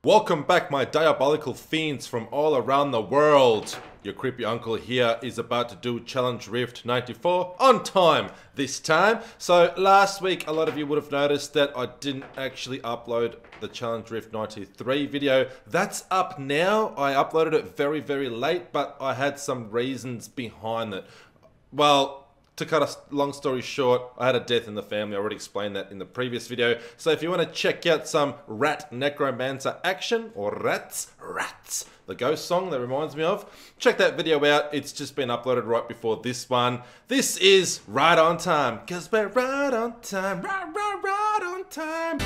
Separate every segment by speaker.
Speaker 1: Welcome back, my diabolical fiends from all around the world. Your creepy uncle here is about to do Challenge Rift 94 on time this time. So last week, a lot of you would have noticed that I didn't actually upload the Challenge Rift 93 video. That's up now. I uploaded it very, very late, but I had some reasons behind it. Well, to cut a long story short, I had a death in the family. I already explained that in the previous video. So if you want to check out some rat necromancer action, or rats, the ghost song that reminds me of, check that video out. It's just been uploaded right before this one. This is right on time, because we're right on time, right on time.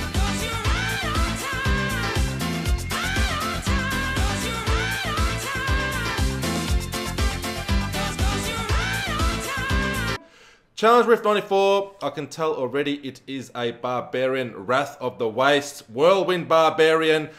Speaker 1: Challenge Rift 94, I can tell already it is a Barbarian, Wrath of the Wastes, Whirlwind Barbarian.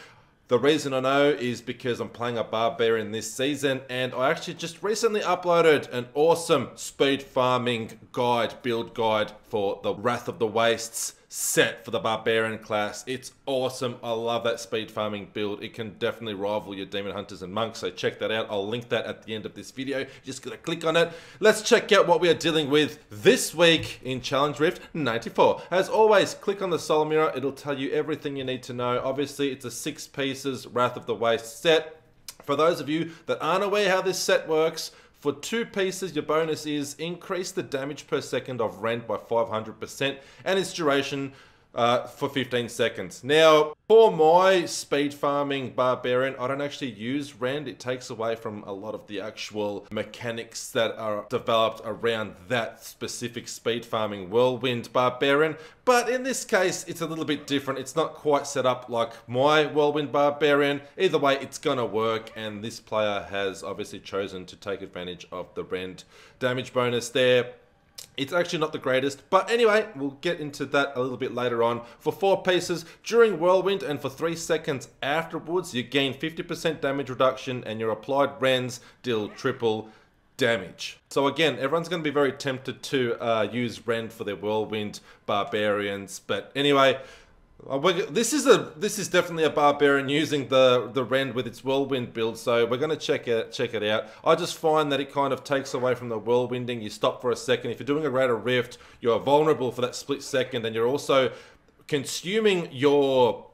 Speaker 1: The reason I know is because I'm playing a Barbarian this season, and I actually just recently uploaded an awesome speed farming guide, build guide for the Wrath of the Wastes set for the Barbarian class. It's awesome. I love that speed farming build. It can definitely rival your Demon Hunters and Monks, so check that out. I'll link that at the end of this video. You just gotta click on it. Let's check out what we are dealing with this week in Challenge Rift 94. As always, click on the soul mirror. It'll tell you everything you need to know. Obviously, it's a 6 pieces Wrath of the Waste set. For those of you that aren't aware how this set works, for 2 pieces, your bonus is increase the damage per second of rend by 500% and its duration for 15 seconds. Now, for my speed farming Barbarian, I don't actually use rend. It takes away from a lot of the actual mechanics that are developed around that specific speed farming Whirlwind Barbarian. But in this case, it's a little bit different. It's not quite set up like my Whirlwind Barbarian. Either way, it's gonna work, and this player has obviously chosen to take advantage of the rend damage bonus there. It's actually not the greatest, but anyway, we'll get into that a little bit later on. For 4 pieces, during Whirlwind and for 3 seconds afterwards, you gain 50% damage reduction and your applied rends deal triple damage. So again, everyone's going to be very tempted to use rend for their Whirlwind Barbarians, but anyway, this is definitely a Barbarian using the rend with its Whirlwind build, so we're going to check it out. I just find that it kind of takes away from the Whirlwinding. You stop for a second. If you're doing a Greater Rift, you're vulnerable for that split second, and you're also consuming your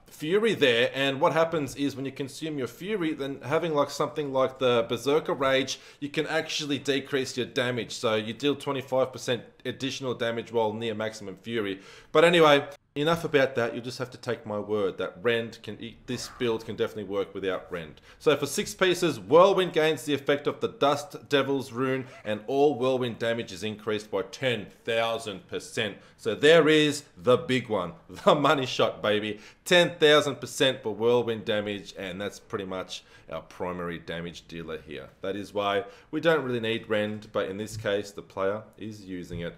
Speaker 1: Fury there, and what happens is when you consume your Fury, then having like something like the Berserker Rage, you can actually decrease your damage, so you deal 25% additional damage while near maximum Fury. But anyway, enough about that. You'll just have to take my word that rend this build can definitely work without rend. So for 6 pieces, Whirlwind gains the effect of the Dust Devil's Rune, and all Whirlwind damage is increased by 10,000%. So there is the big one, the money shot, baby. 10,000% for Whirlwind damage, and that's pretty much our primary damage dealer here. That is why we don't really need rend, but in this case, the player is using it.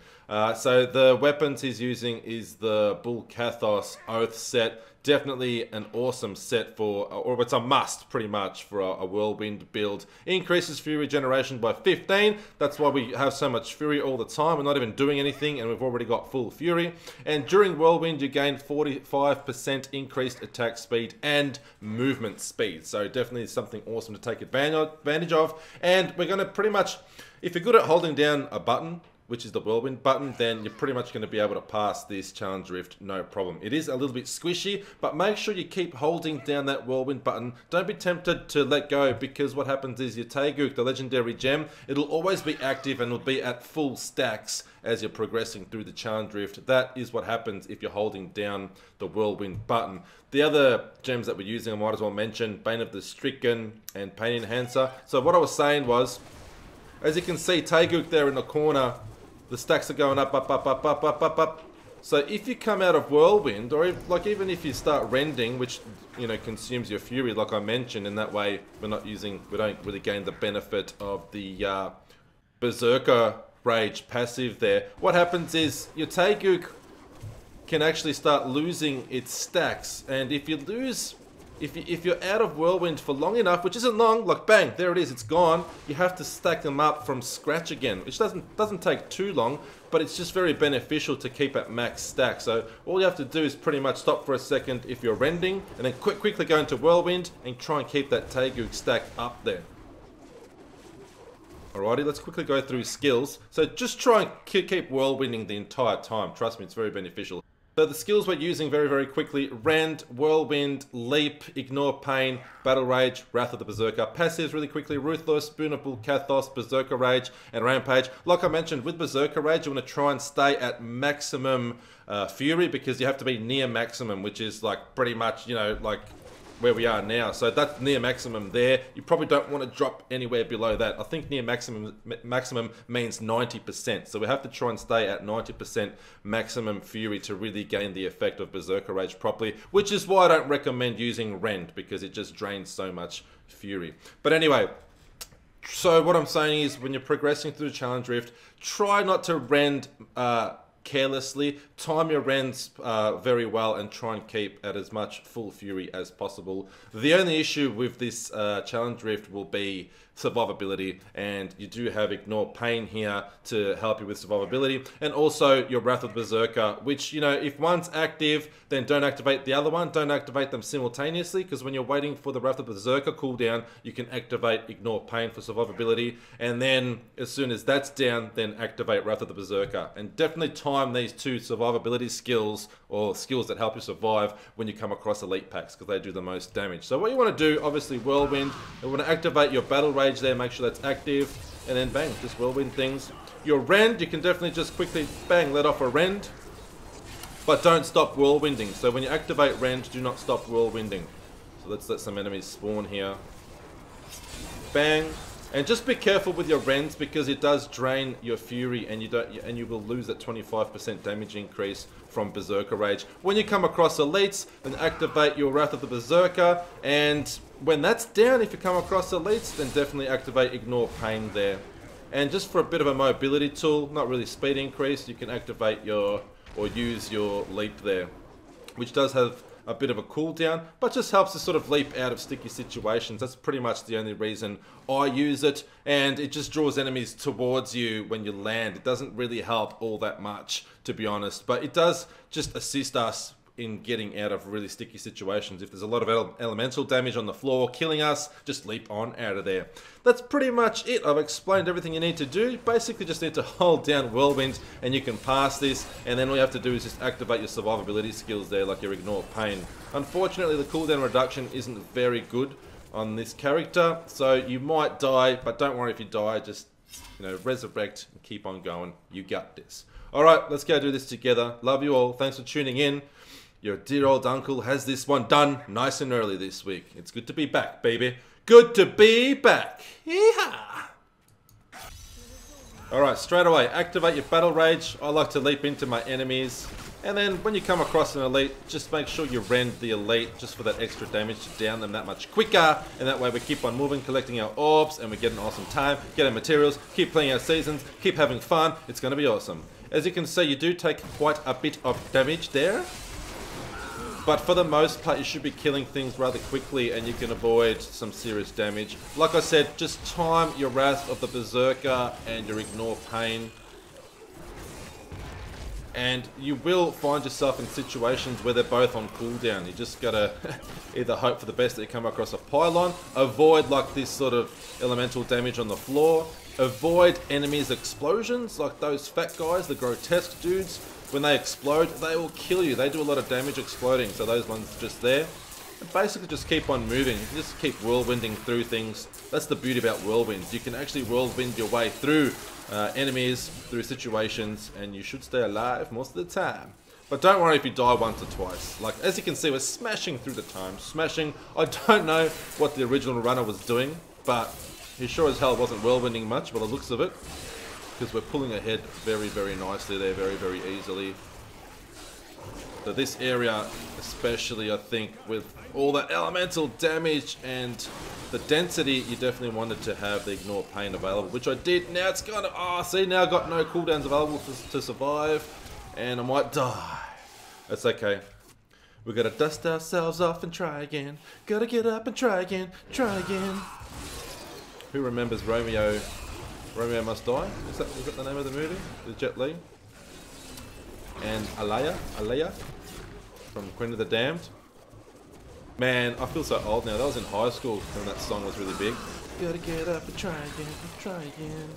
Speaker 1: So the weapons he's using is the Bull Kathos Oath set. Definitely an awesome set for, or it's a must pretty much for a Whirlwind build. Increases Fury regeneration by 15. That's why we have so much Fury all the time. We're not even doing anything and we've already got full Fury. And during Whirlwind, you gain 45% increased attack speed and movement speed. So definitely something awesome to take advantage of. And we're going to pretty much, if you're good at holding down a button, which is the Whirlwind button, then you're pretty much going to be able to pass this Challenge Rift no problem. It is a little bit squishy, but make sure you keep holding down that Whirlwind button. Don't be tempted to let go, because what happens is your Taeguk, the legendary gem, it'll always be active and it'll be at full stacks as you're progressing through the Challenge Rift. That is what happens if you're holding down the Whirlwind button. The other gems that we're using, I might as well mention, Bane of the Stricken and Pain Enhancer. So what I was saying was, as you can see, Taeguk there in the corner, the stacks are going up, up, up, up, up, up, up, up. So if you come out of Whirlwind, or even if you start rending, which consumes your Fury, like I mentioned, in that way we don't really gain the benefit of the Berserker Rage passive there. What happens is your Taeguk can actually start losing its stacks, and if you lose if you're out of Whirlwind for long enough, which isn't long, like bang, there it is, it's gone. You have to stack them up from scratch again, which doesn't take too long, but it's just very beneficial to keep at max stack. So all you have to do is pretty much stop for a second if you're rending, and then quickly go into Whirlwind and try and keep that Taeguk stack up there. Alrighty, let's quickly go through skills. So just try and keep Whirlwinding the entire time. Trust me, it's very beneficial. So the skills we're using very quickly: Rend, Whirlwind, Leap, Ignore Pain, Battle Rage, Wrath of the Berserker. Passives really quickly: Ruthless, Boon of Bull, Kathos, Berserker Rage, and Rampage. Like I mentioned, with Berserker Rage, you want to try and stay at maximum Fury, because you have to be near maximum, which is like pretty much, you know, like where we are now. So that's near maximum there. You probably don't want to drop anywhere below that. I think near maximum means 90%. So we have to try and stay at 90% maximum Fury to really gain the effect of Berserker Rage properly, which is why I don't recommend using Rend, because it just drains so much Fury. But anyway, so what I'm saying is, when you're progressing through the Challenge Rift, try not to Rend carelessly. Time your rends very well and try and keep at as much full Fury as possible. The only issue with this Challenge Rift will be survivability, and you do have Ignore Pain here to help you with survivability, and also your Wrath of Berserker, which, you know, if one's active, then don't activate the other one. Don't activate them simultaneously, because when you're waiting for the Wrath of Berserker cooldown, you can activate Ignore Pain for survivability, and then as soon as that's down, then activate Wrath of the Berserker. And definitely time these two survivability skills, or skills that help you survive, when you come across elite packs, because they do the most damage. So what you want to do, obviously Whirlwind, you want to activate your Battle Rage there, make sure that's active, and then bang, just Whirlwind things. Your Rend, you can definitely just quickly bang, let off a Rend, but don't stop Whirlwinding. So when you activate Rend, do not stop Whirlwinding. So let's let some enemies spawn here. Bang. And just be careful with your Rends, because it does drain your Fury, and you will lose that 25% damage increase from Berserker Rage. When you come across elites, then activate your Wrath of the Berserker, and when that's down, if you come across elites, then definitely activate Ignore Pain there. And just for a bit of a mobility tool, not really speed increase, you can activate your, or use your Leap there, which does have a bit of a cooldown, but just helps to sort of leap out of sticky situations. That's pretty much the only reason I use it, and it just draws enemies towards you when you land. It doesn't really help all that much, to be honest, but it does just assist us in getting out of really sticky situations. If there's a lot of elemental damage on the floor killing us, just leap on out of there. That's pretty much it. I've explained everything you need to do. Basically just need to hold down Whirlwind and you can pass this, and then all you have to do is just activate your survivability skills there, like your Ignore Pain. Unfortunately, the cooldown reduction isn't very good on this character, so you might die, but don't worry if you die. Just, you know, resurrect and keep on going. You got this. Alright, let's go do this together. Love you all. Thanks for tuning in. Your dear old uncle has this one done nice and early this week. It's good to be back, baby. Good to be back. Yeehaw! Alright, straight away, activate your Battle Rage. I like to leap into my enemies. And then when you come across an elite, just make sure you rend the elite just for that extra damage to down them that much quicker. And that way we keep on moving, collecting our orbs, and we get an awesome time, get our materials, keep playing our seasons, keep having fun. It's going to be awesome. As you can see, you do take quite a bit of damage there. But for the most part, you should be killing things rather quickly, and you can avoid some serious damage. Like I said, just time your Wrath of the Berserker and your Ignore Pain. And you will find yourself in situations where they're both on cooldown. You just gotta either hope for the best that you come across a pylon, avoid like this sort of elemental damage on the floor, avoid enemies' explosions, like those fat guys, the grotesque dudes. When they explode, they will kill you. They do a lot of damage exploding, so those ones just there. And basically just keep on moving. Just keep whirlwinding through things. That's the beauty about whirlwinds. You can actually whirlwind your way through enemies, through situations, and you should stay alive most of the time. But don't worry if you die once or twice. Like, as you can see, we're smashing through the time. Smashing. I don't know what the original runner was doing, but he sure as hell wasn't whirlwinding much by the looks of it. Because we're pulling ahead very, very nicely there, very, very easily. So this area, especially, I think, with all that elemental damage and the density, you definitely wanted to have the Ignore Pain available, which I did. Now it's kind of, see, now I've got no cooldowns available to survive, and I might die. That's okay. We gotta dust ourselves off and try again. Gotta get up and try again, try again. Who remembers Romeo? Romeo Must Die? Is that the name of the movie? With Jet Li? And Alea from Queen of the Damned. Man, I feel so old now. That was in high school when that song was really big. Gotta get up and try again, try again.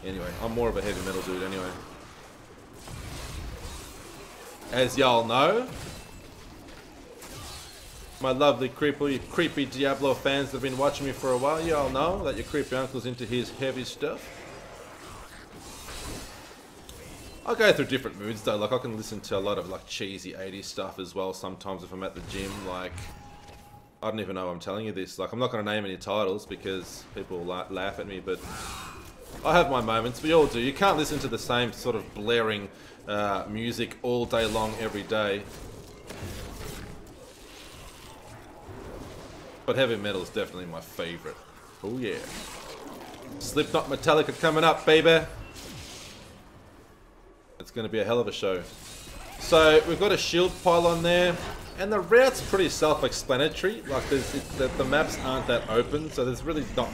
Speaker 1: Anyway, I'm more of a heavy metal dude anyway. As y'all know, my lovely creepy Diablo fans that have been watching me for a while, y'all know that your creepy uncle's into his heavy stuff. I go through different moods though, like I can listen to a lot of like cheesy 80s stuff as well sometimes if I'm at the gym. Like, I don't even know I'm telling you this, like I'm not going to name any titles because people will laugh at me, but I have my moments, we all do. You can't listen to the same sort of blaring music all day long every day. But heavy metal is definitely my favourite. Oh yeah. Slipknot Metallica coming up, baby. It's going to be a hell of a show. So we've got a shield pylon there, and the route's pretty self-explanatory. Like the maps aren't that open, so there's really not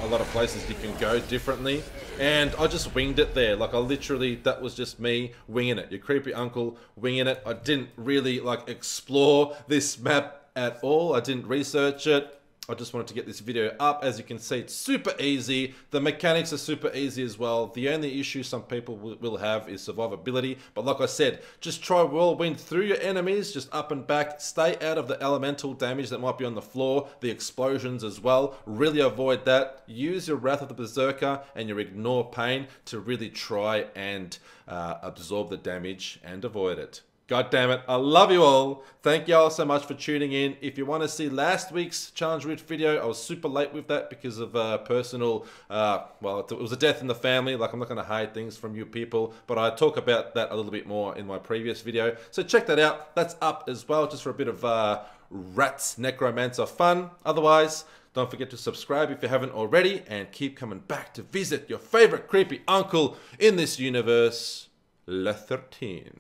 Speaker 1: a lot of places you can go differently. And I just winged it there. Like I literally, that was just me winging it. Your creepy uncle winging it. I didn't really like explore this map at all. I didn't research it. I just wanted to get this video up. As you can see, it's super easy. The mechanics are super easy as well. The only issue some people will have is survivability. But like I said, just try Whirlwind through your enemies, just up and back. Stay out of the elemental damage that might be on the floor, the explosions as well. Really avoid that. Use your Wrath of the Berserker and your Ignore Pain to really try and absorb the damage and avoid it. God damn it, I love you all. Thank you all so much for tuning in. If you want to see last week's Challenge Route video, I was super late with that because of personal, well, it was a death in the family. Like, I'm not going to hide things from you people, but I talk about that a little bit more in my previous video. So check that out. That's up as well, just for a bit of Rats Necromancer fun. Otherwise, don't forget to subscribe if you haven't already, and keep coming back to visit your favorite creepy uncle in this universe, Le 13.